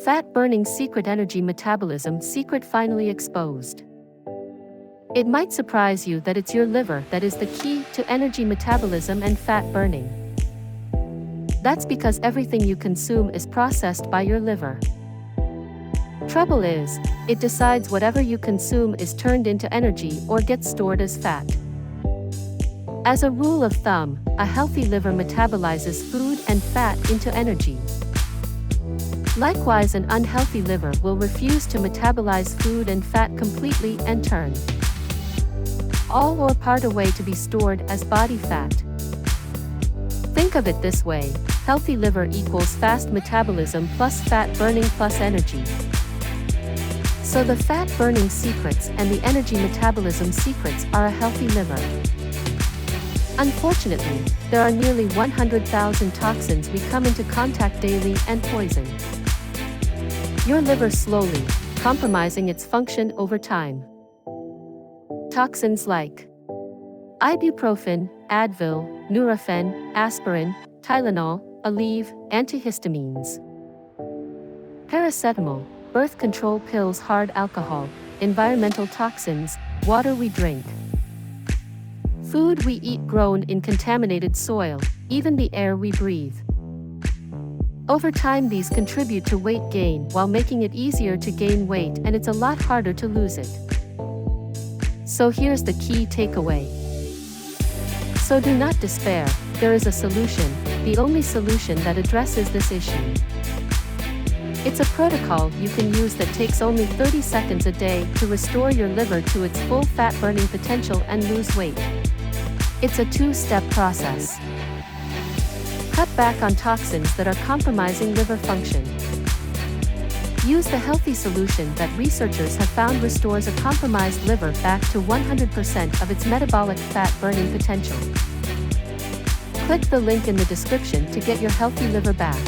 Fat-burning secret energy metabolism secret finally exposed. It might surprise you that it's your liver that is the key to energy metabolism and fat burning. That's because everything you consume is processed by your liver. Trouble is, it decides whatever you consume is turned into energy or gets stored as fat. As a rule of thumb, a healthy liver metabolizes food and fat into energy. Likewise, an unhealthy liver will refuse to metabolize food and fat completely and turn all or part away to be stored as body fat. Think of it this way: healthy liver equals fast metabolism plus fat burning plus energy. So the fat burning secrets and the energy metabolism secrets are a healthy liver. Unfortunately, there are nearly 100,000 toxins we come into contact daily and poison your liver slowly, compromising its function over time. Toxins like ibuprofen, Advil, Nurofen, aspirin, Tylenol, Aleve, antihistamines, paracetamol, birth control pills, hard alcohol, environmental toxins, water we drink, food we eat grown in contaminated soil, even the air we breathe. Over time, these contribute to weight gain while making it easier to gain weight, and it's a lot harder to lose it. So here's the key takeaway. So do not despair, there is a solution, the only solution that addresses this issue. It's a protocol you can use that takes only 30 seconds a day to restore your liver to its full fat-burning potential and lose weight. It's a two-step process. Cut back on toxins that are compromising liver function. Use the healthy solution that researchers have found restores a compromised liver back to 100% of its metabolic fat-burning potential. Click the link in the description to get your healthy liver back.